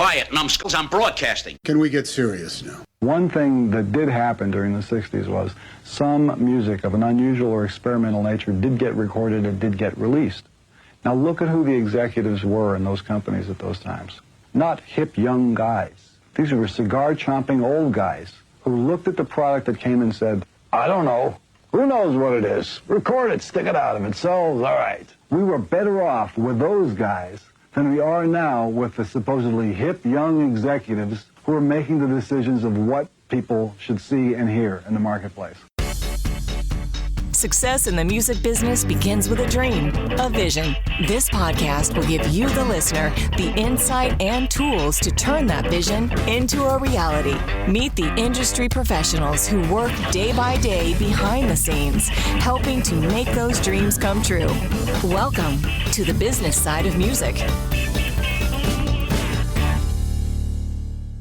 quiet, numbskulls. I'm broadcasting. Can we get serious now? One thing that did happen during the 60s was some music of an unusual or experimental nature did get recorded and did get released. Now look at who the executives were in those companies at those times. Not hip young guys. These were cigar-chomping old guys who looked at the product that came and said, I don't know. Who knows what it is? Record it, stick it out. If it sells, all right. We were better off with those guys than we are now with the supposedly hip young executives who are making the decisions of what people should see and hear in the marketplace. Success in the music business begins with a dream, a vision. This podcast will give you, the listener, the insight and tools to turn that vision into a reality. Meet the industry professionals who work day by day behind the scenes, helping to make those dreams come true. Welcome to the business side of music.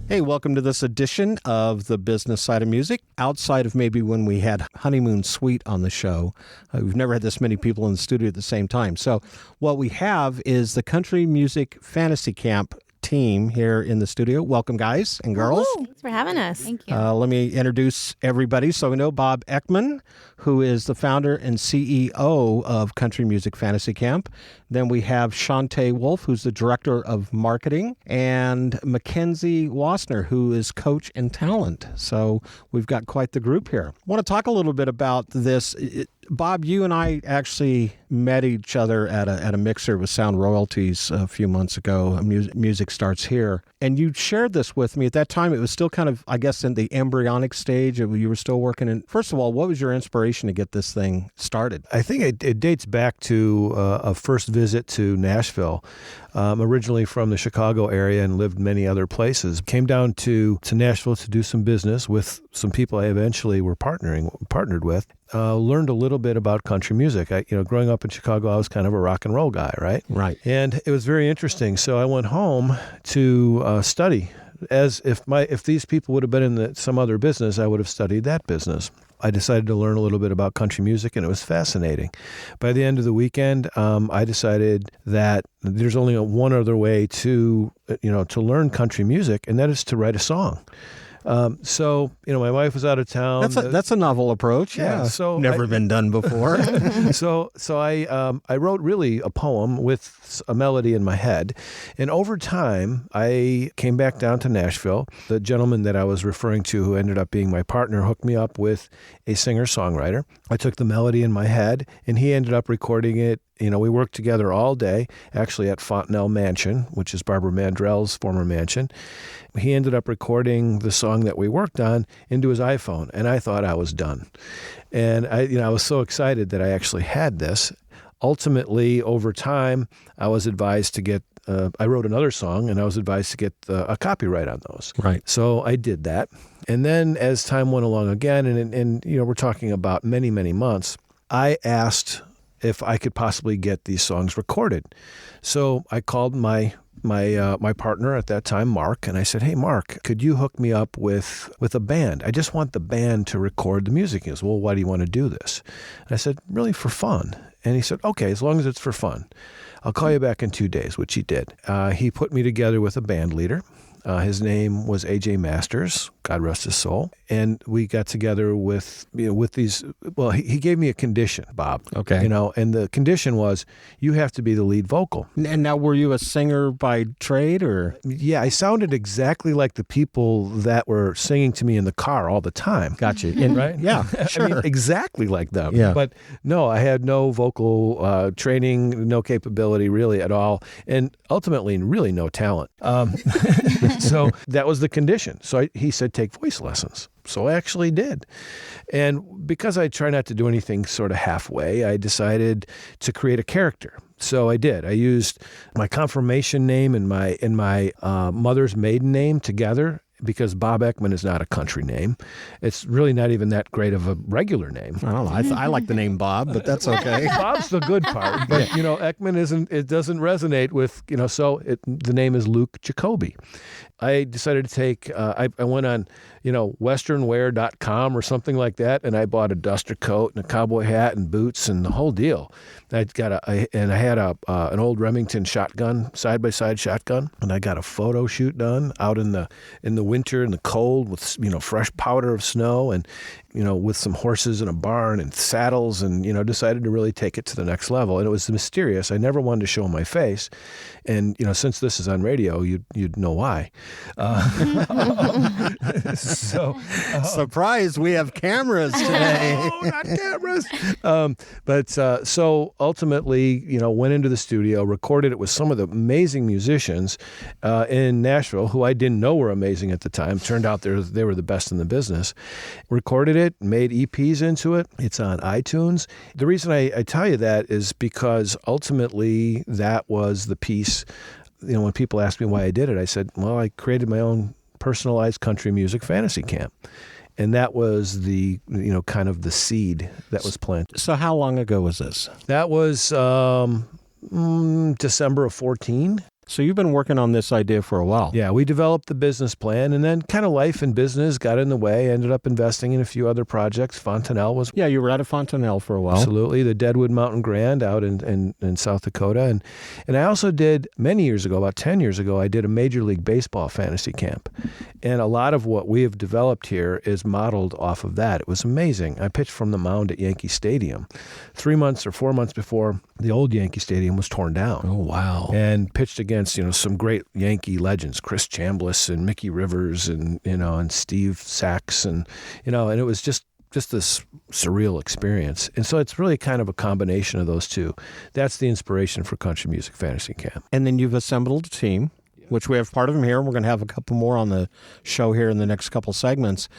Hey, welcome to this edition of the business side of music. Outside of maybe when we had Honeymoon Suite on the show, we've never had this many people in the studio at the same time. So what we have is the Country Music Fantasy Camp team here in the studio. Welcome, guys and girls. Thanks for having us. Thank you. Let me introduce everybody. So we know Bob Ekman, who is the founder and CEO of Country Music Fantasy Camp. Then we have Shantae Wolf, who's the director of marketing, and Mackenzie Wassner, who is coach and talent. So we've got quite the group here. I want to talk a little bit about this. Bob, you and I actually met each other at a mixer with Sound Royalties a few months ago. Music Starts Here. And you shared this with me. At that time, it was still kind of, I guess, in the embryonic stage. You were still working in. First of all, what was your inspiration to get this thing started? I think it dates back to a first visit to Nashville. Originally from the Chicago area and lived many other places. Came down to Nashville to do some business with some people I eventually were partnered with. Learned a little bit about country music. Growing up in Chicago, I was kind of a rock and roll guy, right? Right. And it was very interesting. So I went home to study. As if these people would have been in some other business, I would have studied that business. I decided to learn a little bit about country music, and it was fascinating. By the end of the weekend, I decided that there's only one other way to learn country music, and that is to write a song. So my wife was out of town. That's a novel approach. Yeah. So never been done before. So I wrote really a poem with a melody in my head. And over time, I came back down to Nashville. The gentleman that I was referring to, who ended up being my partner, hooked me up with a singer-songwriter. I took the melody in my head, and he ended up recording it. We worked together all day, actually at Fontenelle Mansion, which is Barbara Mandrell's former mansion. He ended up recording the song that we worked on into his iPhone, and I thought I was done. And I was so excited that I actually had this. Ultimately, over time, I was advised to get, I wrote another song, and I was advised to get a copyright on those. Right. So I did that. And then as time went along again, and we're talking about many, many months, I asked if I could possibly get these songs recorded. So I called my partner at that time, Mark, and I said, hey, Mark, could you hook me up with a band? I just want the band to record the music. He goes, well, why do you want to do this? And I said, really for fun. And he said, okay, as long as it's for fun. I'll call you back in 2 days, which he did. He put me together with a band leader. His name was A.J. Masters, God rest his soul. And we got together with these, well, he gave me a condition, Bob. Okay. And the condition was, you have to be the lead vocal. And now, were you a singer by trade, or? Yeah, I sounded exactly like the people that were singing to me in the car all the time. Gotcha. Right? Yeah, sure. I mean, exactly like them. Yeah. But no, I had no vocal training, no capability really at all, and ultimately really no talent. So that was the condition. So he said, take voice lessons. So I actually did. And because I try not to do anything sort of halfway, I decided to create a character. So I did. I used my confirmation name and my mother's maiden name together because Bob Ekman is not a country name. It's really not even that great of a regular name. I don't know. I like the name Bob, but that's okay. Bob's the good part, but Ekman isn't. It doesn't resonate with the name is Luke Jacoby. I decided to take. I went on westernwear.com or something like that, and I bought a duster coat and a cowboy hat and boots and the whole deal. I had an old Remington shotgun, side by side shotgun, and I got a photo shoot done out in the winter in the cold with fresh powder of snow and with some horses in a barn and saddles, and decided to really take it to the next level. And it was mysterious. I never wanted to show my face, and since this is on radio, you'd know why. So surprise, we have cameras today. Oh, not cameras. So ultimately, went into the studio, recorded it with some of the amazing musicians in Nashville, who I didn't know were amazing at the time. Turned out they were the best in the business. Recorded it, made EPs into it. It's on iTunes. The reason I tell you that is because ultimately that was the piece. When people ask me why I did it, I said, well, I created my own personalized country music fantasy camp. And that was the, kind of the seed that was planted. So how long ago was this? That was December of 2014. So you've been working on this idea for a while. Yeah, we developed the business plan, and then kind of life and business got in the way. Ended up investing in a few other projects. Fontanelle was... Yeah, you were out of Fontanelle for a while. Absolutely. The Deadwood Mountain Grand out in South Dakota. And I also did, many years ago, about 10 years ago, I did a Major League Baseball fantasy camp. And a lot of what we have developed here is modeled off of that. It was amazing. I pitched from the mound at Yankee Stadium 3 months or 4 months before the old Yankee Stadium was torn down. Oh, wow. And pitched against, some great Yankee legends, Chris Chambliss and Mickey Rivers and Steve Sachs and it was just this surreal experience. And so it's really kind of a combination of those two. That's the inspiration for Country Music Fantasy Camp. And then you've assembled a team, which we have part of them here. We're going to have a couple more on the show here in the next couple segments.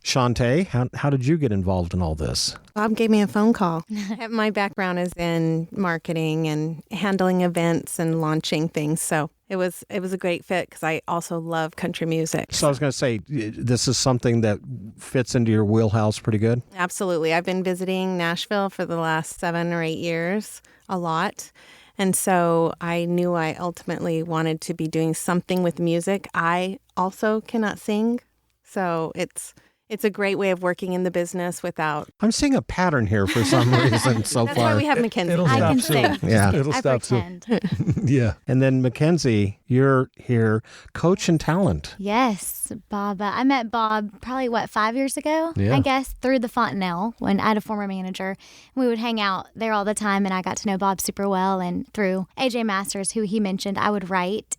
Shantae, how did you get involved in all this? Bob gave me a phone call. My background is in marketing and handling events and launching things. So it was a great fit because I also love country music. So I was going to say, this is something that fits into your wheelhouse pretty good? Absolutely. I've been visiting Nashville for the last 7 or 8 years, a lot. And so I knew I ultimately wanted to be doing something with music. I also cannot sing. So it's a great way of working in the business without... I'm seeing a pattern here for some reason so That's far. why we have Mackenzie. It'll I stop can soon. sing. Yeah. It'll I stop soon. pretend. Yeah. And then Mackenzie, you're here, coach and talent. Yes, Bob. I met Bob probably, 5 years ago, Yeah. I guess, through the Fontanelle when I had a former manager. We would hang out there all the time, and I got to know Bob super well. And through AJ Masters, who he mentioned, I would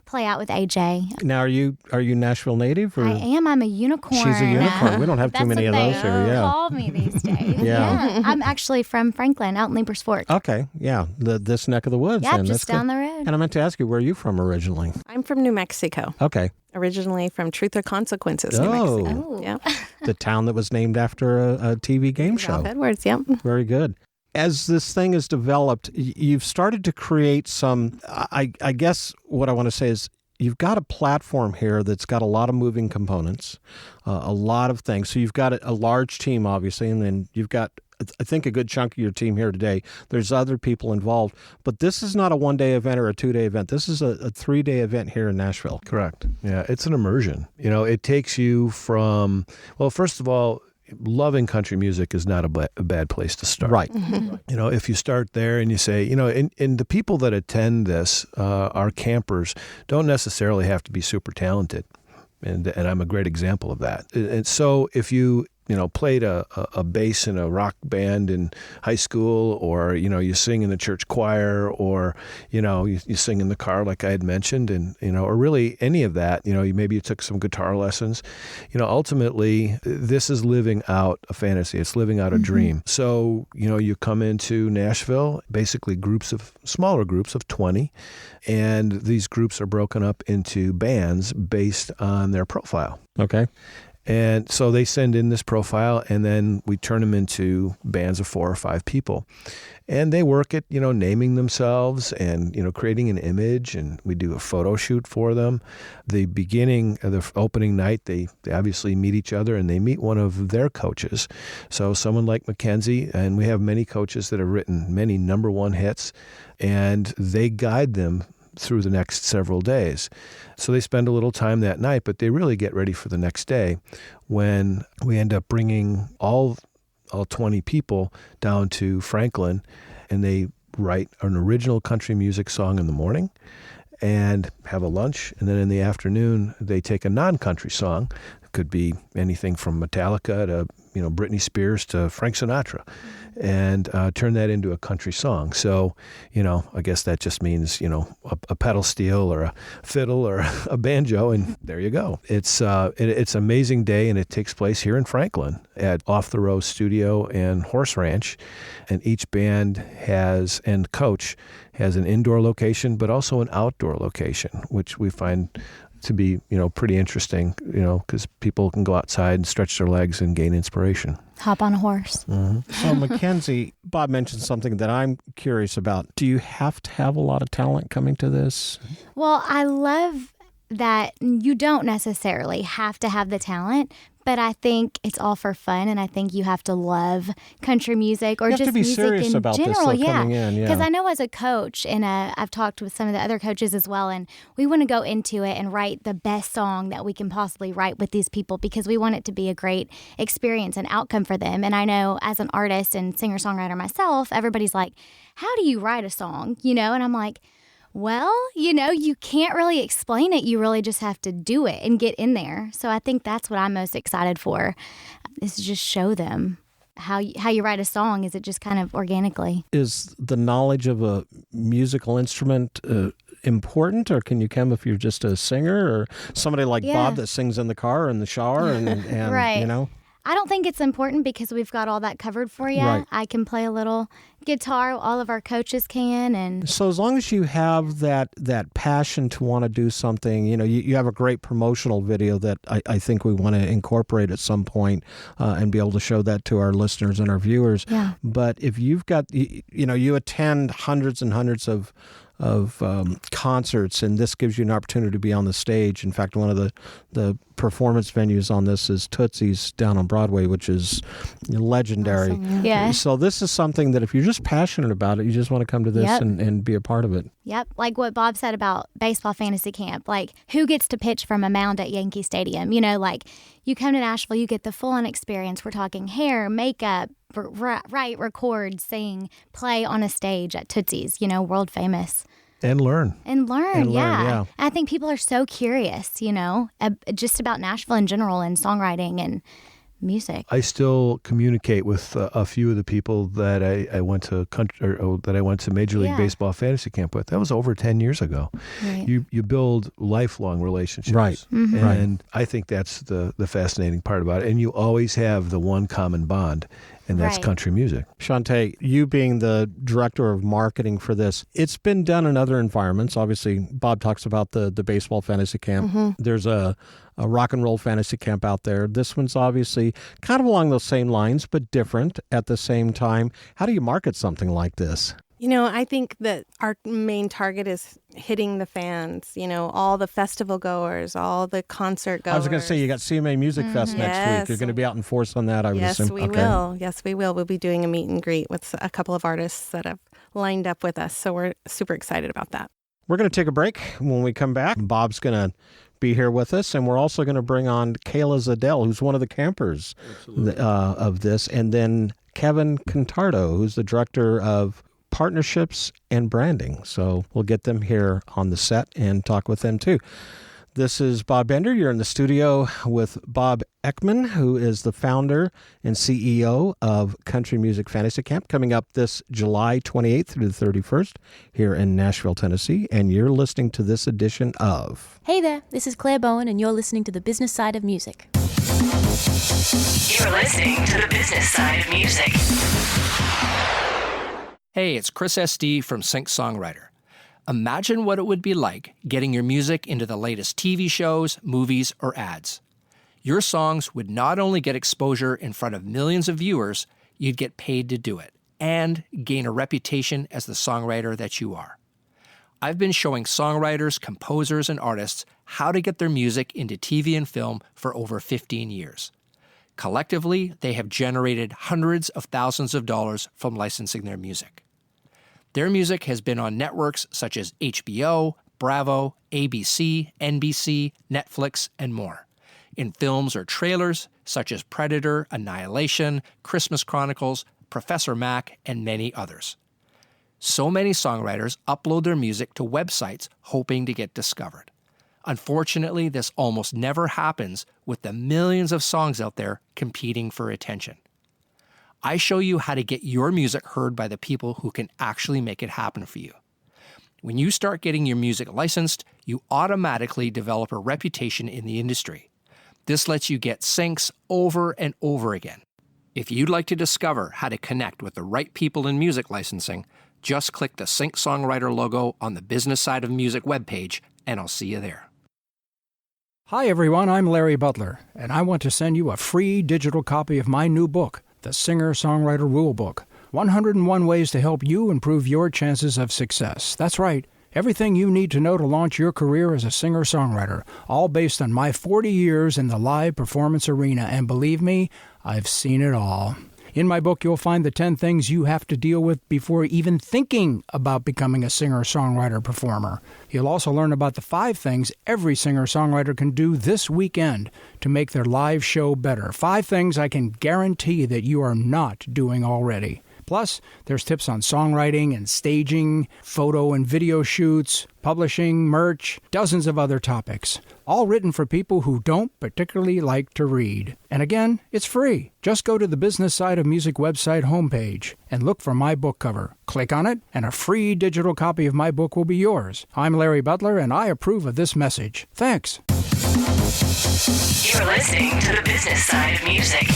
play out with AJ. Now, are you Nashville native? Or? I am. I'm a unicorn. She's a unicorn. We don't have too That's many of what those they here. Yeah. call me these days. Yeah. I'm actually from Franklin, out in Leapers Fork. Okay. Yeah. This neck of the woods. Yeah, then. just That's down good. the road. And I meant to ask you, where are you from originally? I'm from New Mexico. Okay. Originally from Truth or Consequences, New Oh. Mexico. Ooh. Yeah. The town that was named after a TV game show. Ralph Edwards, yep. Very good. As this thing is developed, you've started to create some, I guess what I want to say is you've got a platform here that's got a lot of moving components, a lot of things. So you've got a large team, obviously, and then you've got, I think, a good chunk of your team here today. There's other people involved. But this is not a one-day event or a two-day event. This is a 3-day event here in Nashville. Correct. Yeah, it's an immersion. It takes you from, well, first of all, loving country music is not a bad place to start. Right. If you start there and you say, and the people that attend this, our campers, don't necessarily have to be super talented. And I'm a great example of that. And so if you played a bass in a rock band in high school, or, you sing in the church choir, or, you sing in the car like I had mentioned, and, or really any of that, maybe you took some guitar lessons, ultimately this is living out a fantasy. It's living out a dream. So, you come into Nashville, basically smaller groups of 20, and these groups are broken up into bands based on their profile. Okay. And so they send in this profile, and then we turn them into bands of 4 or 5 people. And they work at, naming themselves and, creating an image, and we do a photo shoot for them. The beginning of the opening night, they obviously meet each other, and they meet one of their coaches. So someone like Mackenzie, and we have many coaches that have written many number 1 hits, and they guide them through the next several days. So they spend a little time that night, but they really get ready for the next day when we end up bringing all 20 people down to Franklin, and they write an original country music song in the morning and have a lunch. And then in the afternoon, they take a non-country song. It could be anything from Metallica to, Britney Spears to Frank Sinatra, and turn that into a country song. So, I guess that just means, a pedal steel or a fiddle or a banjo, and there you go. It's an amazing day, and it takes place here in Franklin at Off the Row Studio and Horse Ranch. And each band and coach has an indoor location, but also an outdoor location, which we find to be, pretty interesting, because people can go outside and stretch their legs and gain inspiration. Hop on a horse. Mm-hmm. So, Mackenzie, Bob mentioned something that I'm curious about. Do you have to have a lot of talent coming to this? Well, I love that you don't necessarily have to have the talent, but I think it's all for fun, and I think you have to love country music or you have just to be music serious in about general. This, coming in, Because I know as a coach, and I've talked with some of the other coaches as well, and we want to go into it and write the best song that we can possibly write with these people because we want it to be a great experience and outcome for them. And I know as an artist and singer-songwriter myself, everybody's like, how do you write a song? And I'm like, well, you can't really explain it. You really just have to do it and get in there. So I think that's what I'm most excited for, is to just show them how you write a song. Is it just kind of organically? Is the knowledge of a musical instrument important, or can you come if you're just a singer or somebody like Bob that sings in the car or in the shower and right. I don't think it's important because we've got all that covered for you. Right. I can play a little guitar. All of our coaches can. And so as long as you have that passion to want to do something, you have a great promotional video that I think we want to incorporate at some point and be able to show that to our listeners and our viewers. Yeah. But if you've got, you attend hundreds and hundreds of concerts, and this gives you an opportunity to be on the stage. In fact, one of the performance venues on this is Tootsie's down on Broadway, which is legendary. Awesome. Yeah. So this is something that if you're just passionate about it, you just want to come to this and be a part of it. Yep. Like what Bob said about baseball fantasy camp, like who gets to pitch from a mound at Yankee Stadium? Like you come to Nashville, you get the full-on experience. We're talking hair, makeup, write, record, sing, play on a stage at Tootsie's, world famous. And learn. Yeah. I think people are so curious, just about Nashville in general and songwriting and music. I still communicate with a few of the people that I went to Major League Baseball fantasy camp with. That was over 10 years ago. Right. You build lifelong relationships. Right. Mm-hmm. And I think that's the fascinating part about it. And you always have the one common bond, and that's country music. Shante, you being the director of marketing for this, it's been done in other environments. Obviously, Bob talks about the baseball fantasy camp. Mm-hmm. There's a rock and roll fantasy camp out there. This one's obviously kind of along those same lines, but different at the same time. How do you market something like this? I think that our main target is hitting the fans, all the festival goers, all the concert goers. I was going to say, you got CMA Music Fest next week. You're going to be out in force on that, I would assume. Yes, we will. We'll be doing a meet and greet with a couple of artists that have lined up with us. So we're super excited about that. We're going to take a break. When we come back, Bob's going to be here with us, and we're also going to bring on Kayla Zadell, who's one of the campers of this, and then Kevin Contardo, who's the director of partnerships and branding. So we'll get them here on the set and talk with them too. This is Bob Bender. You're in the studio with Bob Ekman, who is the founder and CEO of Country Music Fantasy Camp, coming up this July 28th through the 31st here in Nashville, Tennessee. And you're listening to this edition of... Hey there, this is Claire Bowen, and you're listening to The Business Side of Music. You're listening to The Business Side of Music. Hey, it's Chris SD from Sync Songwriter. Imagine what it would be like getting your music into the latest TV shows, movies, or ads. Your songs would not only get exposure in front of millions of viewers, you'd get paid to do it and gain a reputation as the songwriter that you are. I've been showing songwriters, composers, and artists how to get their music into TV and film for over 15 years. Collectively, they have generated hundreds of thousands of dollars from licensing their music. Their music has been on networks such as HBO, Bravo, ABC, NBC, Netflix, and more. In films or trailers such as Predator, Annihilation, Christmas Chronicles, Professor Mac, and many others. So many songwriters upload their music to websites hoping to get discovered. Unfortunately, this almost never happens with the millions of songs out there competing for attention. I show you how to get your music heard by the people who can actually make it happen for you. When you start getting your music licensed, you automatically develop a reputation in the industry. This lets you get syncs over and over again. If you'd like to discover how to connect with the right people in music licensing, just click the Sync Songwriter logo on the Business Side of Music webpage, and I'll see you there. Hi everyone, I'm Larry Butler, and I want to send you a free digital copy of my new book, The Singer-Songwriter Rulebook, 101 Ways to Help You Improve Your Chances of Success. That's right, everything you need to know to launch your career as a singer-songwriter, all based on my 40 years in the live performance arena, and believe me, I've seen it all. In my book, you'll find the 10 things you have to deal with before even thinking about becoming a singer-songwriter performer. You'll also learn about the 5 things every singer-songwriter can do this weekend to make their live show better. 5 things I can guarantee that you are not doing already. Plus, there's tips on songwriting and staging, photo and video shoots, publishing, merch, dozens of other topics. All written for people who don't particularly like to read. And again, it's free. Just go to the Business Side of Music website homepage and look for my book cover. Click on it, and a free digital copy of my book will be yours. I'm Larry Butler, and I approve of this message. Thanks. You're listening to the Business Side of Music.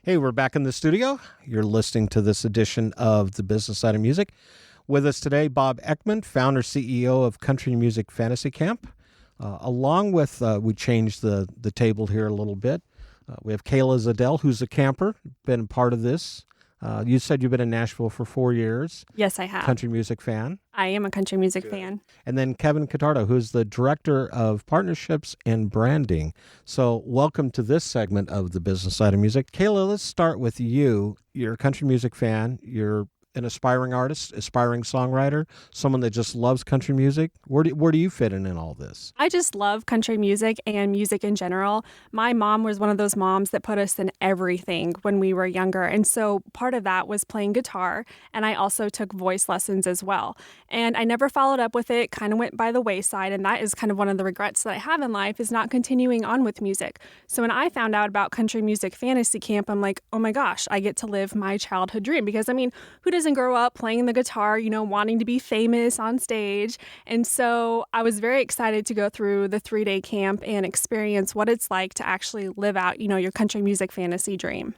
Hey, we're back in the studio. You're listening to this edition of the Business Side of Music. With us today, Bob Ekman, founder, CEO of Country Music Fantasy Camp. Along with, we changed the table here a little bit. We have Kayla Zadell, who's a camper, been part of this. You said you've been in Nashville for 4 years. Yes, I have. Country music fan. I am a country music fan. And then Kevin Catardo, who's the Director of Partnerships and Branding. So welcome to this segment of the Business Side of Music. Kayla, let's start with you. You're a country music fan. You're an aspiring artist, aspiring songwriter, someone that just loves country music. Where do you fit in all this? I just love country music and music in general. My mom was one of those moms that put us in everything when we were younger. And so part of that was playing guitar. And I also took voice lessons as well. And I never followed up with it, kind of went by the wayside. And that is kind of one of the regrets that I have in life, is not continuing on with music. So when I found out about Country Music Fantasy Camp, I'm like, oh my gosh, I get to live my childhood dream. Because I mean, who doesn't grow up playing the guitar, wanting to be famous on stage? And so I was very excited to go through the 3-day camp and experience what it's like to actually live out, your country music fantasy dream.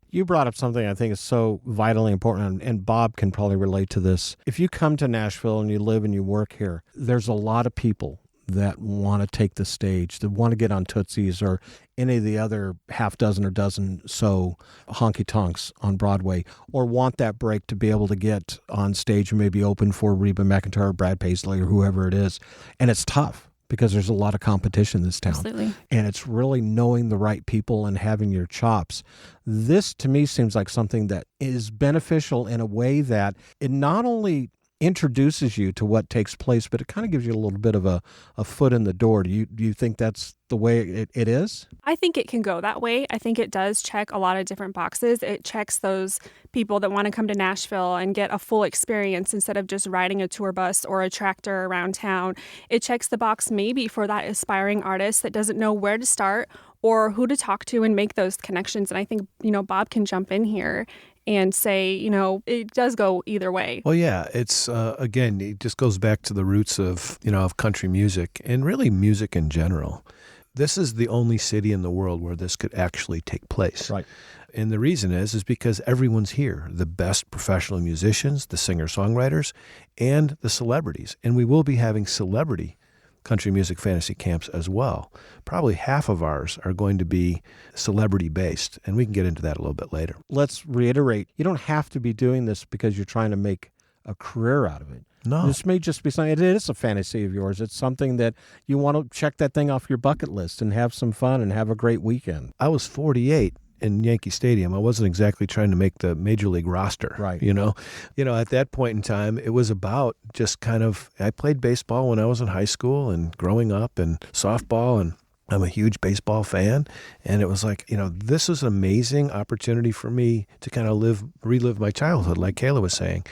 You brought up something I think is so vitally important, and Bob can probably relate to this. If you come to Nashville and you live and you work here, there's a lot of people that want to take the stage, that want to get on Tootsie's or any of the other half dozen or dozen so honky-tonks on Broadway, or want that break to be able to get on stage and maybe open for Reba McEntire or Brad Paisley or whoever it is. And it's tough because there's a lot of competition in this town. Absolutely. And it's really knowing the right people and having your chops. This, to me, seems like something that is beneficial in a way that it not only introduces you to what takes place, but it kind of gives you a little bit of a foot in the door. Do you think that's the way it is? I think it can go that way. I think it does check a lot of different boxes. It checks those people that want to come to Nashville and get a full experience instead of just riding a tour bus or a tractor around town. It checks the box maybe for that aspiring artist that doesn't know where to start or who to talk to and make those connections. And I think, Bob can jump in here and say, it does go either way. Well, yeah, it's, again, it just goes back to the roots of, of country music and really music in general. This is the only city in the world where this could actually take place. Right. And the reason is because everyone's here, the best professional musicians, the singer-songwriters, and the celebrities. And we will be having celebrity country music fantasy camps as well. Probably half of ours are going to be celebrity-based, and we can get into that a little bit later. Let's reiterate, you don't have to be doing this because you're trying to make a career out of it. No. This may just be something, it is a fantasy of yours. It's something that you want to check that thing off your bucket list and have some fun and have a great weekend. I was 48 in Yankee Stadium. I wasn't exactly trying to make the major league roster. Right. You know, at that point in time, it was about just kind of, I played baseball when I was in high school and growing up, and softball, and I'm a huge baseball fan. And it was like, this is an amazing opportunity for me to kind of relive my childhood, like Kayla was saying,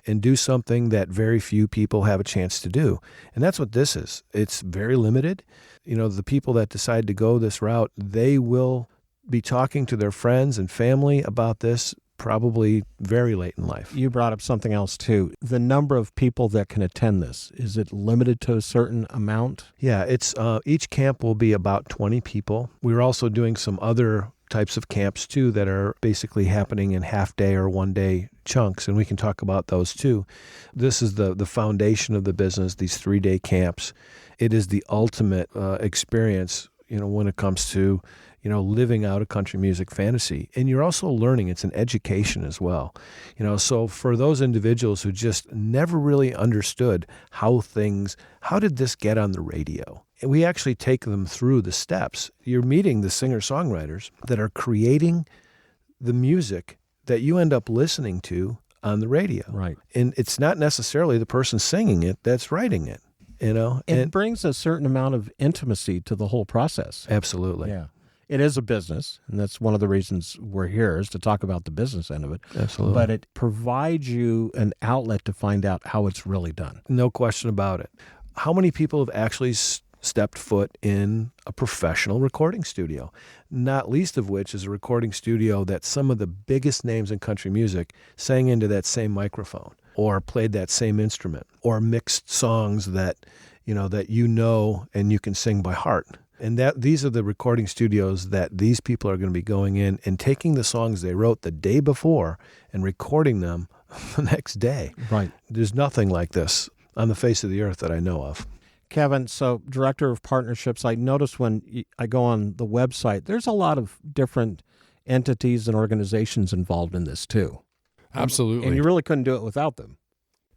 and do something that very few people have a chance to do. And that's what this is. It's very limited. The people that decide to go this route, they will be talking to their friends and family about this probably very late in life. You brought up something else too. The number of people that can attend this, is it limited to a certain amount? Yeah, it's each camp will be about 20 people. We're also doing some other types of camps too that are basically happening in half-day or one-day chunks, and we can talk about those too. This is the foundation of the business, these 3-day camps. It is the ultimate experience, when it comes to living out a country music fantasy. And you're also learning. It's an education as well. So for those individuals who just never really understood how did this get on the radio? And we actually take them through the steps. You're meeting the singer-songwriters that are creating the music that you end up listening to on the radio. Right. And it's not necessarily the person singing it that's writing it. It brings a certain amount of intimacy to the whole process. Absolutely. Yeah. It is a business, and that's one of the reasons we're here, is to talk about the business end of it. Absolutely. But it provides you an outlet to find out how it's really done. No question about it. How many people have actually stepped foot in a professional recording studio? Not least of which is a recording studio that some of the biggest names in country music sang into that same microphone, or played that same instrument, or mixed songs that and you can sing by heart. And these are the recording studios that these people are going to be going in and taking the songs they wrote the day before and recording them the next day. Right. There's nothing like this on the face of the earth that I know of. Kevin, so Director of Partnerships, I noticed when I go on the website, there's a lot of different entities and organizations involved in this too. Absolutely. And you really couldn't do it without them.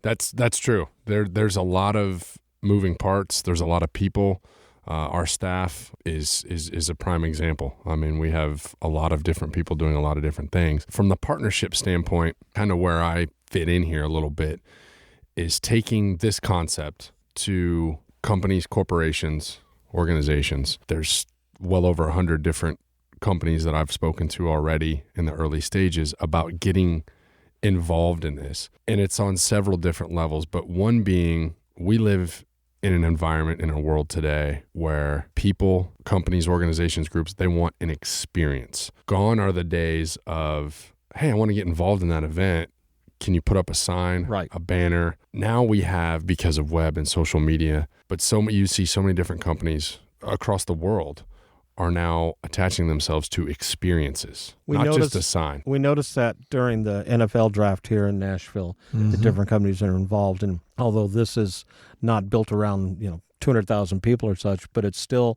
That's true. There's a lot of moving parts. There's a lot of people. Our staff is a prime example. I mean, we have a lot of different people doing a lot of different things. From the partnership standpoint, kind of where I fit in here a little bit is taking this concept to companies, corporations, organizations. There's well over 100 different companies that I've spoken to already in the early stages about getting involved in this. And it's on several different levels, but one being we live in an environment, in a world today where people, companies, organizations, groups, they want an experience. Gone are the days of, hey, I want to get involved in that event. Can you put up a sign, right, a banner? Now we have, because of web and social media, but you see so many different companies across the world are now attaching themselves to experiences, not just a sign. We noticed that during the NFL draft here in Nashville, the different companies that are involved. And although this is not built around 200,000 people or such, but it's still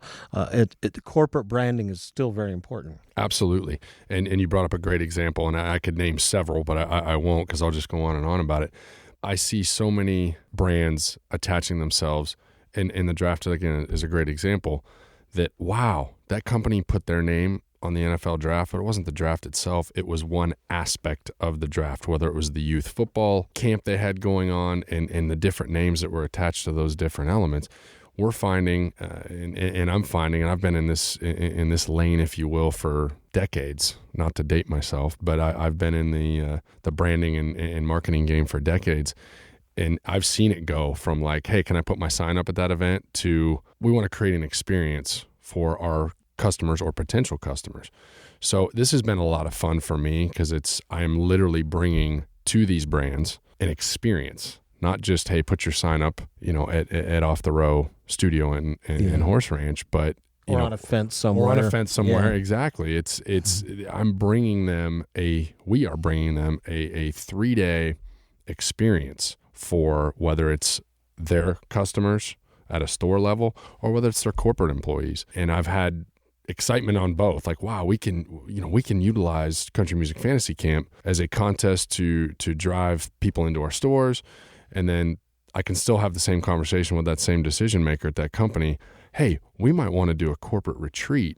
corporate branding is still very important. Absolutely, and you brought up a great example, and I could name several, but I won't because I'll just go on and on about it. I see so many brands attaching themselves, and the draft again is a great example. That, wow, that company put their name on the NFL draft, but it wasn't the draft itself. It was one aspect of the draft, whether it was the youth football camp they had going on and the different names that were attached to those different elements. We're finding, and I'm finding, and I've been in this lane, if you will, for decades, not to date myself, but I've been in the branding and marketing game for decades. And I've seen it go from like, hey, can I put my sign up at that event, to we want to create an experience for our customers or potential customers. So this has been a lot of fun for me because I am literally bringing to these brands an experience, not just, hey, put your sign up, at Off the Row Studio in Horse Ranch, but on a fence somewhere. Or on a fence somewhere, exactly. We are bringing them a 3-day experience for whether it's their customers, at a store level or whether it's their corporate employees. And I've had excitement on both. Like, wow, we can utilize Country Music Fantasy Camp as a contest to drive people into our stores. And then I can still have the same conversation with that same decision maker at that company. Hey, we might want to do a corporate retreat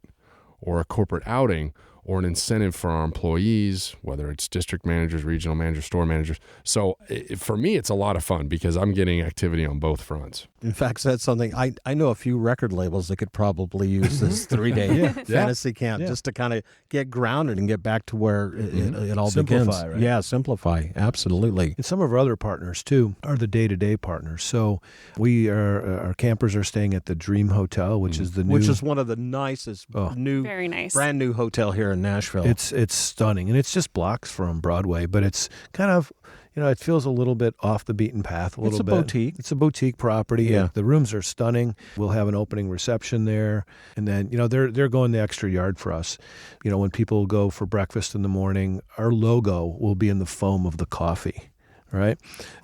or a corporate outing or an incentive for our employees, whether it's district managers, regional managers, store managers. So for me, it's a lot of fun because I'm getting activity on both fronts. In fact, that's something I know a few record labels that could probably use this 3-day fantasy camp just to kind of get grounded and get back to where it all begins. Right? Yeah, simplify. Absolutely. And some of our other partners, too, are the day-to-day partners. So our campers are staying at the Dream Hotel, which is one of the nicest very nice, brand new hotel here in Nashville. It's stunning, and it's just blocks from Broadway, but it's kind of, it feels a little bit off the beaten path a little bit. Boutique. It's a boutique property. Yeah. The rooms are stunning. We'll have an opening reception there. And then, they're going the extra yard for us. When people go for breakfast in the morning, our logo will be in the foam of the coffee, right?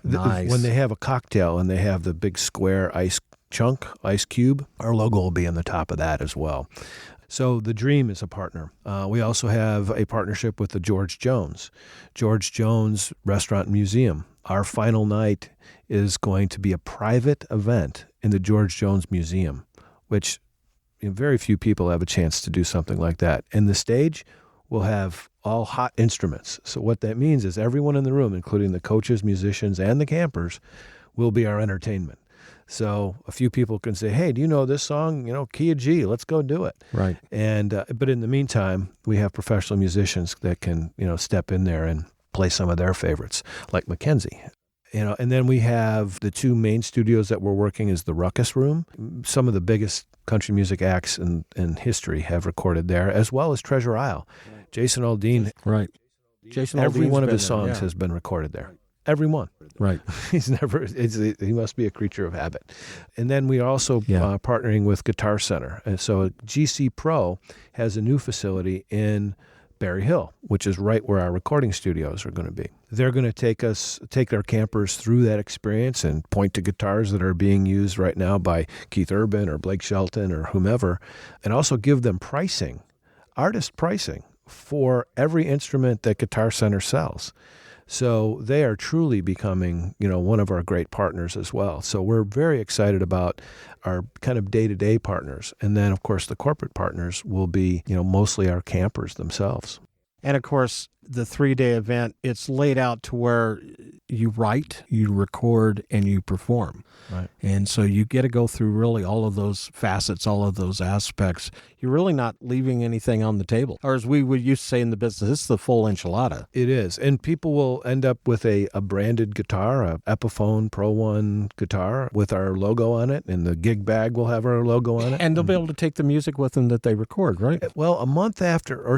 Nice. When they have a cocktail and they have the big square ice cube, our logo will be in the top of that as well. So the Dream is a partner. We also have a partnership with the George Jones Restaurant and Museum. Our final night is going to be a private event in the George Jones Museum, which very few people have a chance to do something like that. And the stage will have all hot instruments. So what that means is everyone in the room, including the coaches, musicians, and the campers, will be our entertainment. So a few people can say, hey, do you know this song? Key of G, let's go do it. Right. And but in the meantime, we have professional musicians that can, step in there and play some of their favorites, like Mackenzie. And then we have the two main studios that we're working is the Ruckus Room. Some of the biggest country music acts in history have recorded there, as well as Treasure Isle. Right. Jason Aldean. Right. Every one of his songs has been recorded there. Every one. Right. He must be a creature of habit. And then we are also partnering with Guitar Center. And so GC Pro has a new facility in Berry Hill, which is right where our recording studios are going to be. They're going to take our campers through that experience and point to guitars that are being used right now by Keith Urban or Blake Shelton or whomever, and also give them artist pricing for every instrument that Guitar Center sells. So they are truly becoming, one of our great partners as well. So we're very excited about our kind of day-to-day partners. And then, of course, the corporate partners will be, mostly our campers themselves. And, of course, the 3-day event, it's laid out to where you write, you record, and you perform. Right. And so you get to go through really all of those facets, all of those aspects. You're really not leaving anything on the table. Or as we would used to say in the business, it's the full enchilada. It is. And people will end up with a branded guitar, a Epiphone Pro 1 guitar with our logo on it, and the gig bag will have our logo on it. And they'll be able to take the music with them that they record, right? Well, a month after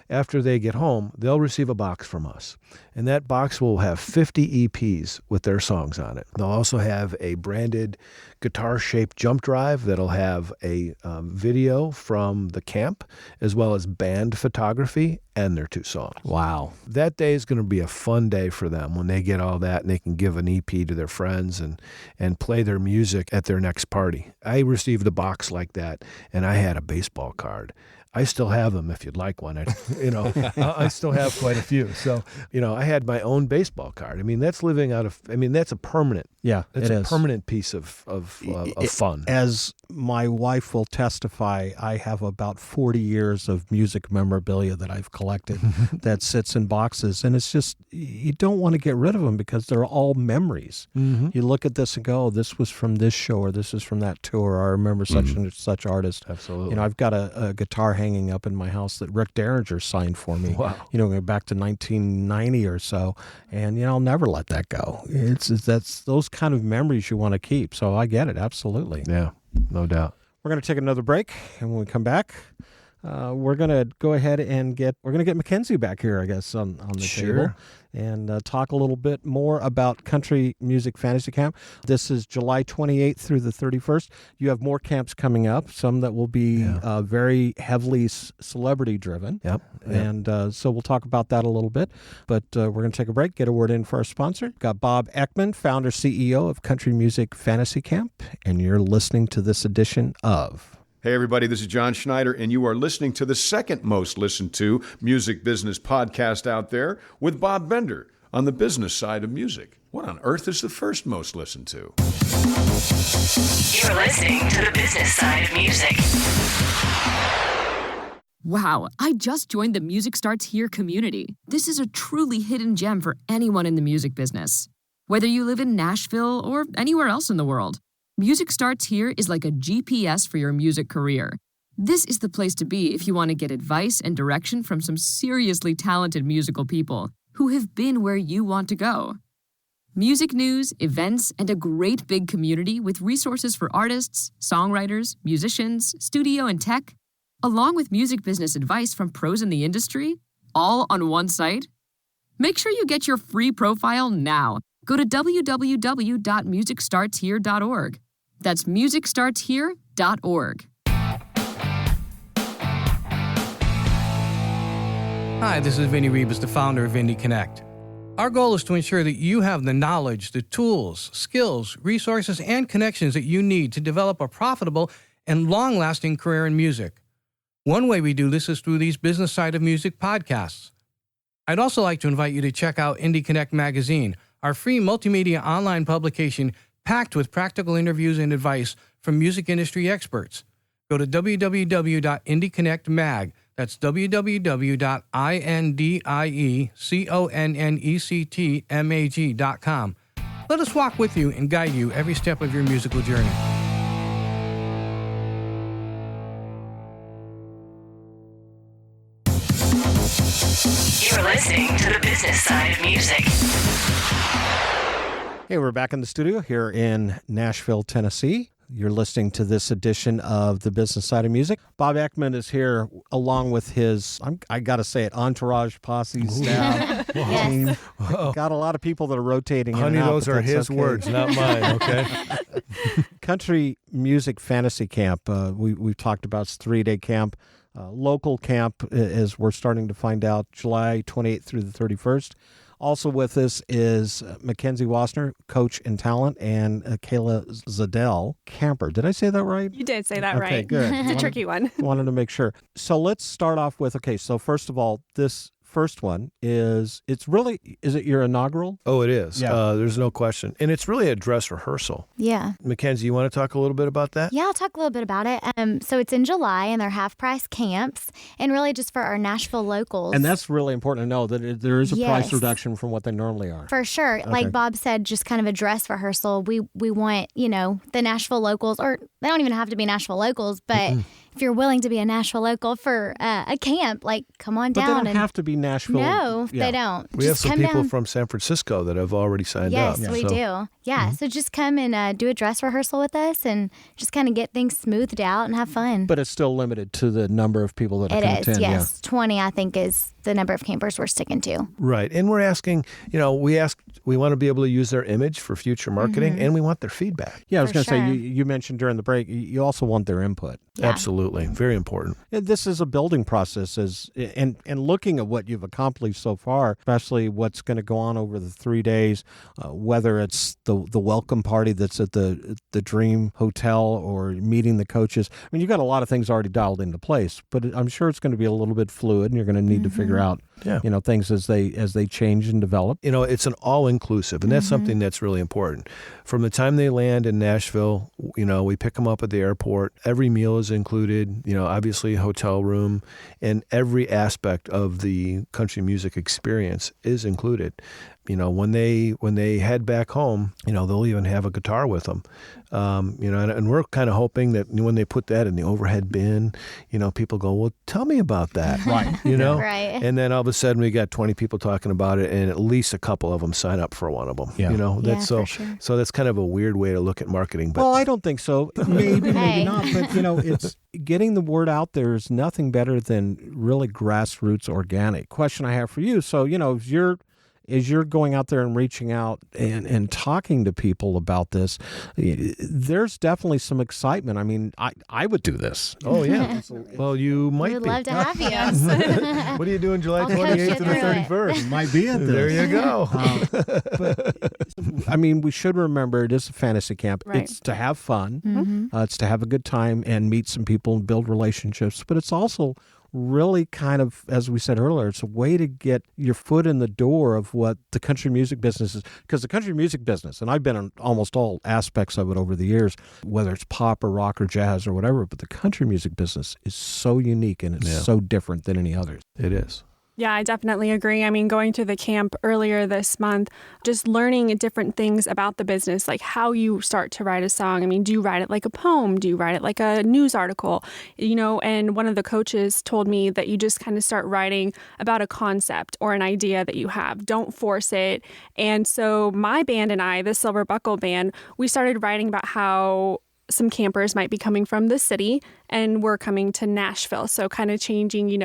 they get home, they'll receive a box from us. And that box will have 50 EPs with their songs on it. They'll also have a branded guitar-shaped jump drive that'll have a video from the camp, as well as band photography and their 2 songs. Wow. That day is going to be a fun day for them when they get all that and they can give an EP to their friends and play their music at their next party. I received a box like that, and I had a baseball card. I still have them if you'd like one. I still have quite a few. So, I had my own baseball card. I mean, that's a permanent. Yeah, it's a permanent piece of fun. As my wife will testify, I have about 40 years of music memorabilia that I've collected that sits in boxes. And it's just, you don't want to get rid of them because they're all memories. Mm-hmm. You look at this and go, oh, this was from this show or this is from that tour. Or I remember such and such artist. Absolutely. I've got a guitar hanging up in my house that Rick Derringer signed for me. Wow. Going back to 1990 or so. And, I'll never let that go. That's those kind of memories you want to keep. So I get it. Absolutely. Yeah, no doubt. We're going to take another break. And when we come back, we're going to go ahead and get Mackenzie back here, I guess, on the table and talk a little bit more about Country Music Fantasy Camp. This is July 28th through the 31st. You have more camps coming up, some that will be very heavily celebrity driven. Yep. And so we'll talk about that a little bit. But we're going to take a break, get a word in for our sponsor. Got Bob Ekman, founder, CEO of Country Music Fantasy Camp, and you're listening to this edition of... Hey, everybody, this is John Schneider, and you are listening to the second most listened to music business podcast out there with Bob Bender on the business side of music. What on earth is the first most listened to? You're listening to the business side of music. Wow, I just joined the Music Starts Here community. This is a truly hidden gem for anyone in the music business. Whether you live in Nashville or anywhere else in the world, Music Starts Here is like a GPS for your music career. This is the place to be if you want to get advice and direction from some seriously talented musical people who have been where you want to go. Music news, events, and a great big community with resources for artists, songwriters, musicians, studio and tech, along with music business advice from pros in the industry, all on one site. Make sure you get your free profile now. Go to www.musicstartshere.org. That's musicstartshere.org. Hi, this is Vinny Rebus, the founder of Indie Connect. Our goal is to ensure that you have the knowledge, the tools, skills, resources, and connections that you need to develop a profitable and long-lasting career in music. One way we do this is through these Business Side of Music podcasts. I'd also like to invite you to check out Indie Connect magazine, our free multimedia online publication packed with practical interviews and advice from music industry experts. Go to www.indieconnectmag. That's www.indieconnectmag.com. Let us walk with you and guide you every step of your musical journey. You're listening to the business side of music. Hey, we're back in the studio here in Nashville, Tennessee. You're listening to this edition of the business side of music. Bob Ekman is here along with his, I got to say it, entourage, posse, staff, team. Got a lot of people that are rotating in and out. Those are his words, not mine, okay? Country Music Fantasy Camp. We've talked about this 3-day camp. Local camp, as we're starting to find out, July 28th through the 31st. Also with us is Mackenzie Wassner, coach and talent, and Kayla Zadell, camper. Did I say that right? You did say that right. Okay, good. It's a tricky one. Wanted to make sure. So let's start off with, so first of all, this first one is it your inaugural? Oh, it is. Yeah. There's no question. And it's really a dress rehearsal. Yeah. Mackenzie, you want to talk a little bit about that? Yeah, I'll talk a little bit about it. So it's in July, and they're half-price camps, and really just for our Nashville locals. And that's really important to know that there is a price reduction from what they normally are. For sure. Okay. Like Bob said, just kind of a dress rehearsal. We want, the Nashville locals, or they don't even have to be Nashville locals, but if you're willing to be a Nashville local for a camp, come on down. But they don't have to be Nashville. No, they don't. We have some people from San Francisco that have already signed up. Yes, we do. Yeah, so just come and do a dress rehearsal with us and just kind of get things smoothed out and have fun. But it's still limited to the number of people that can attend. It is, yes. 20, I think, is the number of campers we're sticking to. Right. And we're asking, we want to be able to use their image for future marketing, and we want their feedback. Yeah, I was going to say, you mentioned during the break, you also want their input. Yeah. Absolutely. Very important. And this is a building process, and looking at what you've accomplished so far, especially what's going to go on over the 3 days, whether it's the welcome party that's at the Dream Hotel or meeting the coaches. I mean, you've got a lot of things already dialed into place, but I'm sure it's going to be a little bit fluid, and you're going to need to figure out things as they change and develop. It's an all-inclusive, and that's something that's really important. From the time they land in Nashville, we pick them up at the airport. Every meal is included, obviously a hotel room, and every aspect of the country music experience is included. when they head back home, they'll even have a guitar with them. And we're kind of hoping that when they put that in the overhead bin, people go, well, tell me about that. Right. Right. And then all of a sudden we got 20 people talking about it, and at least a couple of them sign up for one of them. Yeah. That's for sure. So that's kind of a weird way to look at marketing. But Well, I don't think so. Maybe, Hey. maybe not. But, it's getting the word out there is nothing better than really grassroots organic. Question I have for you. So, as you're going out there and reaching out and talking to people about this, there's definitely some excitement. I mean, I would do this. Oh, yeah. Well, you might We'd be. love to have you. What are you doing July I'll coach 28th you to the through it. 31st? Might be at this. There you go. But I mean, we should remember it is a fantasy camp. Right. It's to have fun. Mm-hmm. It's to have a good time and meet some people and build relationships. But it's also really kind of, as we said earlier, it's a way to get your foot in the door of what the country music business is. Because the country music business, and I've been in almost all aspects of it over the years, whether it's pop or rock or jazz or whatever, but the country music business is so unique and it's so different than any others. It is. Yeah, I definitely agree. I mean, going to the camp earlier this month, just learning different things about the business, like how you start to write a song. I mean, do you write it like a poem? Do you write it like a news article? And one of the coaches told me that you just kind of start writing about a concept or an idea that you have. Don't force it. And so my band and I, the Silver Buckle Band, we started writing about how some campers might be coming from the city and we're coming to Nashville. So kind of changing,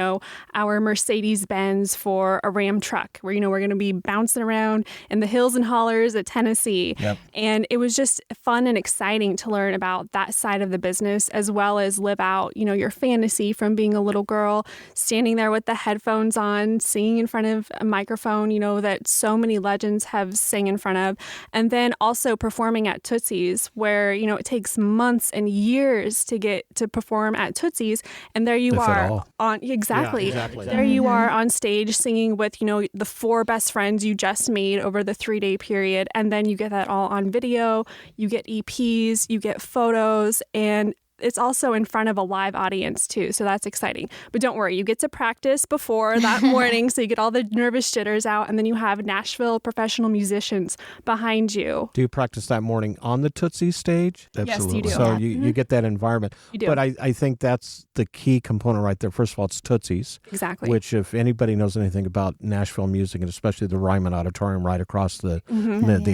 our Mercedes-Benz for a Ram truck where, we're going to be bouncing around in the hills and hollers of Tennessee. Yep. And it was just fun and exciting to learn about that side of the business as well as live out, your fantasy from being a little girl, standing there with the headphones on, singing in front of a microphone, that so many legends have sang in front of. And then also performing at Tootsie's where, it takes months and years to get to perform at Tootsie's, and there you If at are all. on exactly. Yeah, exactly. There you are on stage singing with the 4 best friends you just made over the 3-day period, and then you get that all on video. You get EPs, you get photos, and it's also in front of a live audience too, so that's exciting. But don't worry, you get to practice before that morning, so you get all the nervous jitters out, and then you have Nashville professional musicians behind you. Do you practice that morning on the Tootsie stage? Absolutely. Yes, you do. So Yeah. you get that environment. You do. But I think that's the key component right there. First of all, it's Tootsie's. Exactly. Which, if anybody knows anything about Nashville music, and especially the Ryman Auditorium right across the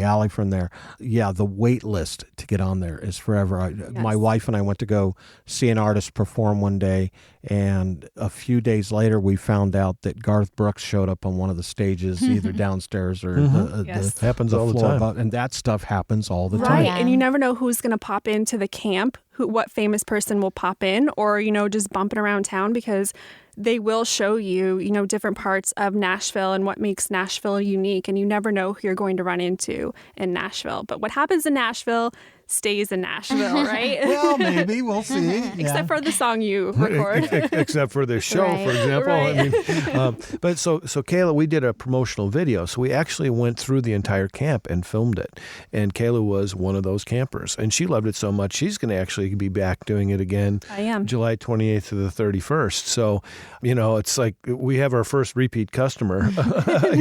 alley from there, the wait list to get on there is forever. My wife and I went to go see an artist perform one day, and a few days later we found out that Garth Brooks showed up on one of the stages, either downstairs or Yes. Happens all the floor time. above, and that stuff happens all the Right. time. Yeah. And you never know who's going to pop into the camp, what famous person will pop in, or, just bumping around town, because they will show you, different parts of Nashville and what makes Nashville unique. And you never know who you're going to run into in Nashville. But what happens in Nashville stays in Nashville, right? Well, maybe we'll see. Except for the song you record. Except for the show, Right. for example. Right. I mean, but so Kayla, we did a promotional video. So we actually went through the entire camp and filmed it. And Kayla was one of those campers. And she loved it so much, she's going to actually be back doing it again. I am. July 28th to the 31st. So, it's like we have our first repeat customer, but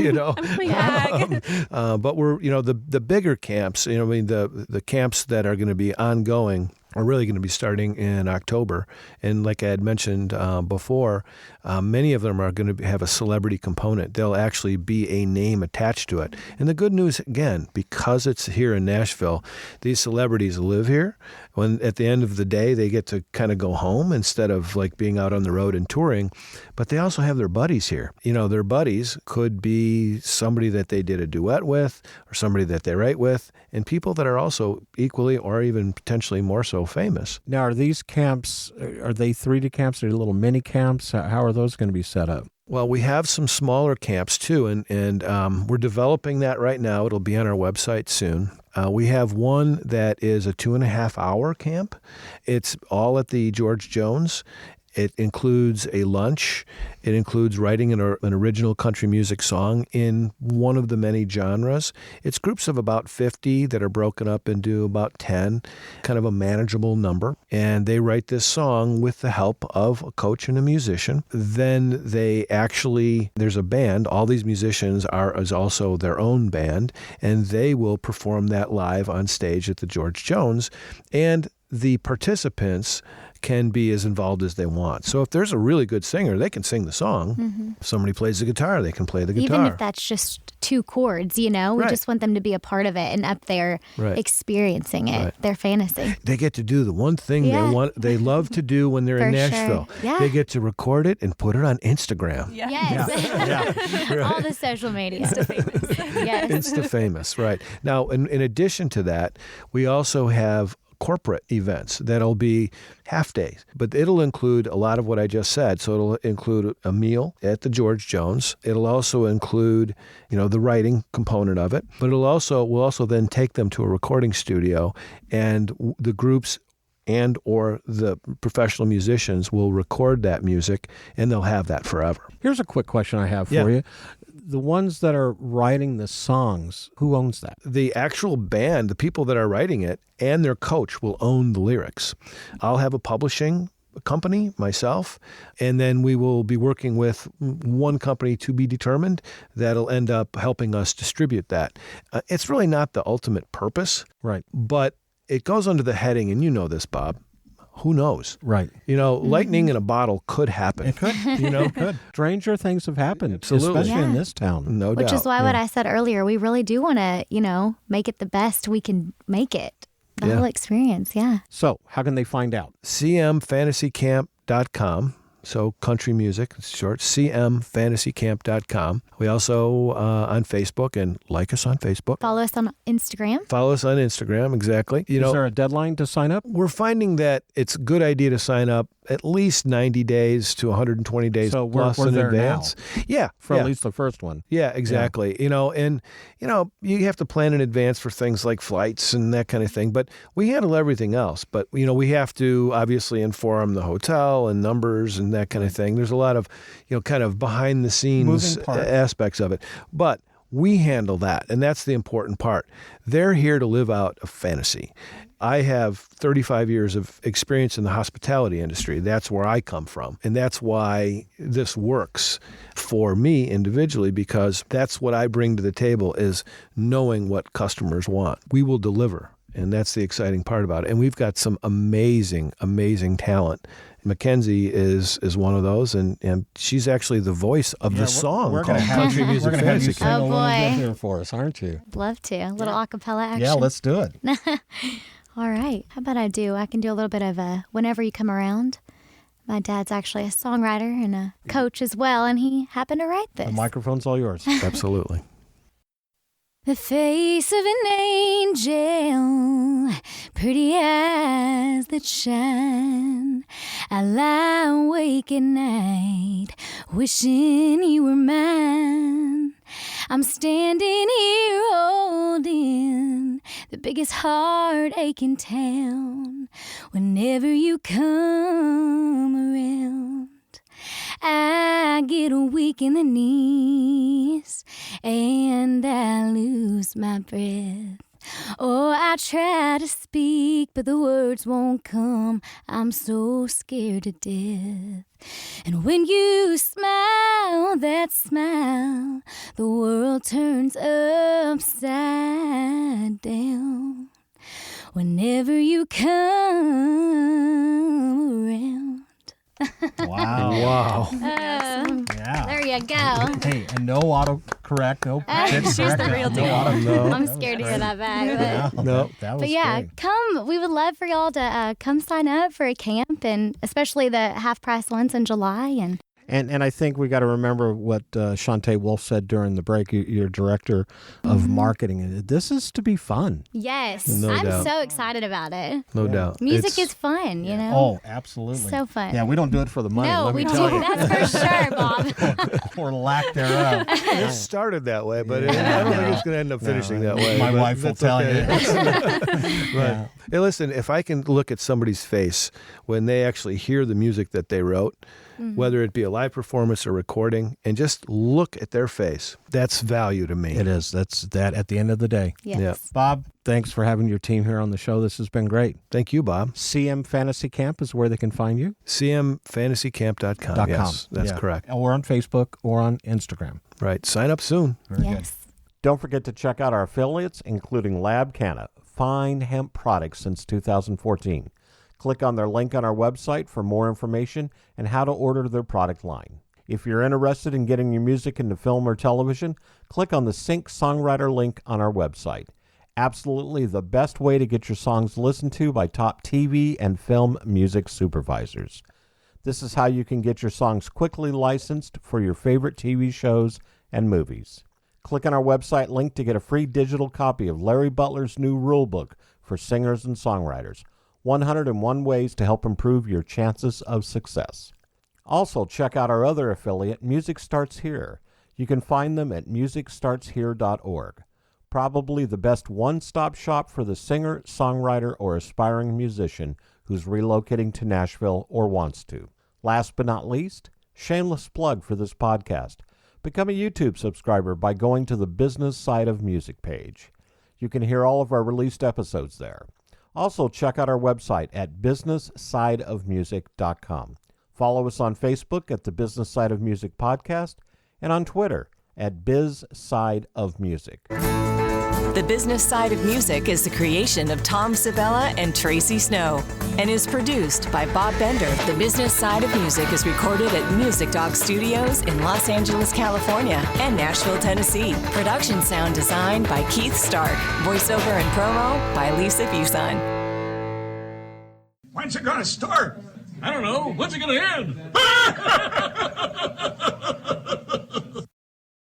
we're, the bigger camps, the camps that are going to be ongoing are really going to be starting in October. And like I had mentioned before, many of them are going to have a celebrity component. There'll actually be a name attached to it. And the good news, again, because it's here in Nashville, these celebrities live here. When at the end of the day, they get to kind of go home instead of like being out on the road and touring. But they also have their buddies here. Their buddies could be somebody that they did a duet with or somebody that they write with, and people that are also equally or even potentially more so famous. Now, are these camps, are they 3D camps? Are they little mini camps? How are those going to be set up? Well, we have some smaller camps too, and we're developing that right now. It'll be on our website soon. We have one that is a 2.5-hour camp. It's all at the George Jones. It includes a lunch. It includes writing an original country music song in one of the many genres. It's groups of about 50 that are broken up into about 10, kind of a manageable number. And they write this song with the help of a coach and a musician. Then there's a band. All these musicians is also their own band, and they will perform that live on stage at the George Jones. And the participants can be as involved as they want. So if there's a really good singer, they can sing the song. Mm-hmm. If somebody plays the guitar, they can play the guitar. Even if that's just 2 chords, we just want them to be a part of it and up there experiencing it, their fantasy. They get to do the one thing they love to do when they're in Nashville. Sure. Yeah. They get to record it and put it on Instagram. Yes. Yeah. Right. All the social media. Insta-famous. Yes. Insta-famous, right. Now, in addition to that, we also have corporate events that'll be half days, but it'll include a lot of what I just said. So it'll include a meal at the George Jones. It'll also include, the writing component of it, but we'll also then take them to a recording studio, and the groups and or the professional musicians will record that music, and they'll have that forever. Here's a quick question I have for you. The ones that are writing the songs, who owns that? The actual band, the people that are writing it, and their coach will own the lyrics. I'll have a publishing company myself, and then we will be working with one company to be determined that'll end up helping us distribute that. It's really not the ultimate purpose, right? But it goes under the heading, and you know this, Bob. Who knows? Right. Lightning in a bottle could happen. It could. It could. Stranger things have happened, Absolutely. especially in this town. No doubt. Which is why what I said earlier, we really do want to, make it the best we can make it. The whole experience, So how can they find out? cmfantasycamp.com. So country music, it's short, cmfantasycamp.com. We also on Facebook, and like us on Facebook. Follow us on Instagram. Follow us on Instagram, exactly. Is there a deadline to sign up? We're finding that it's a good idea to sign up at least 90 days to 120 days plus we're in there advance. Now. Yeah. For at least the first one. Yeah, exactly. Yeah. And you have to plan in advance for things like flights and that kind of thing, but we handle everything else. But, we have to obviously inform the hotel and numbers and that kind of thing. There's a lot of, kind of behind the scenes aspects of it. But we handle that, and that's the important part. They're here to live out a fantasy. I have 35 years of experience in the hospitality industry. That's where I come from. And that's why this works for me individually, because that's what I bring to the table is knowing what customers want. We will deliver. And that's the exciting part about it. And we've got some amazing, amazing talent. Mackenzie is one of those, and she's actually the voice of the song called Country Music Fantasy Camp. Oh, boy. Here for us, aren't you? Love to. A little acapella action. Yeah, let's do it. All right. How about I can do a little bit of Whenever You Come Around. My dad's actually a songwriter and a coach as well, and he happened to write this. The microphone's all yours. Absolutely. The face of an angel, pretty eyes that shine. I lie awake at night, wishing you were mine. I'm standing here holding the biggest heartache in town. Whenever you come around, I get weak in the knees and I lose my breath. Oh, I try to speak, but the words won't come. I'm so scared to death. And when you smile, that smile, the world turns upside down. Whenever you come around. Wow. Yeah. There you go. Hey, and no autocorrect, no. She's the real deal. No. I'm scared to hear that back. No. That was But yeah, great. come. We would love for y'all to come sign up for a camp, and especially the half-price ones in July. And I think we got to remember what Shantae Wolf said during the break, your director of marketing. This is to be fun. Yes. No I'm doubt. so excited about it. No doubt. Music is fun, you know? Oh, absolutely. So fun. Yeah, we don't do it for the money. No, let me we tell don't. you. That's for sure, Bob. Or lack thereof. It started that way, but I don't think it's going to end up finishing that way. My but wife will that's tell okay. you. Right. Hey, listen, if I can look at somebody's face when they actually hear the music that they wrote, whether it be a live performance or recording, and just look at their face, that's value to me. It is. That's that at the end of the day. Yes. Yeah. Bob, thanks for having your team here on the show. This has been great. Thank you, Bob. CM Fantasy Camp is where they can find you. CMFantasyCamp.com. Yes, that's correct. Or on Facebook or on Instagram. Right. Sign up soon. Very good. Don't forget to check out our affiliates, including Lab Canna, fine hemp products since 2014. Click on their link on our website for more information and how to order their product line. If you're interested in getting your music into film or television, click on the Sync Songwriter link on our website. Absolutely the best way to get your songs listened to by top TV and film music supervisors. This is how you can get your songs quickly licensed for your favorite TV shows and movies. Click on our website link to get a free digital copy of Larry Butler's new rulebook for singers and songwriters, 101 Ways to Help Improve Your Chances of Success. Also, check out our other affiliate, Music Starts Here. You can find them at musicstartshere.org. Probably the best one-stop shop for the singer, songwriter, or aspiring musician who's relocating to Nashville or wants to. Last but not least, shameless plug for this podcast. Become a YouTube subscriber by going to the Business Side of Music page. You can hear all of our released episodes there. Also, check out our website at businesssideofmusic.com. Follow us on Facebook at the Business Side of Music Podcast and on Twitter at Biz Side of Music. The Business Side of Music is the creation of Tom Sabella and Tracy Snow and is produced by Bob Bender. The Business Side of Music is recorded at Music Dog Studios in Los Angeles, California and Nashville, Tennessee. Production sound design by Keith Stark. Voiceover and promo by Lisa Busan. When's it gonna start? I don't know. When's it gonna end?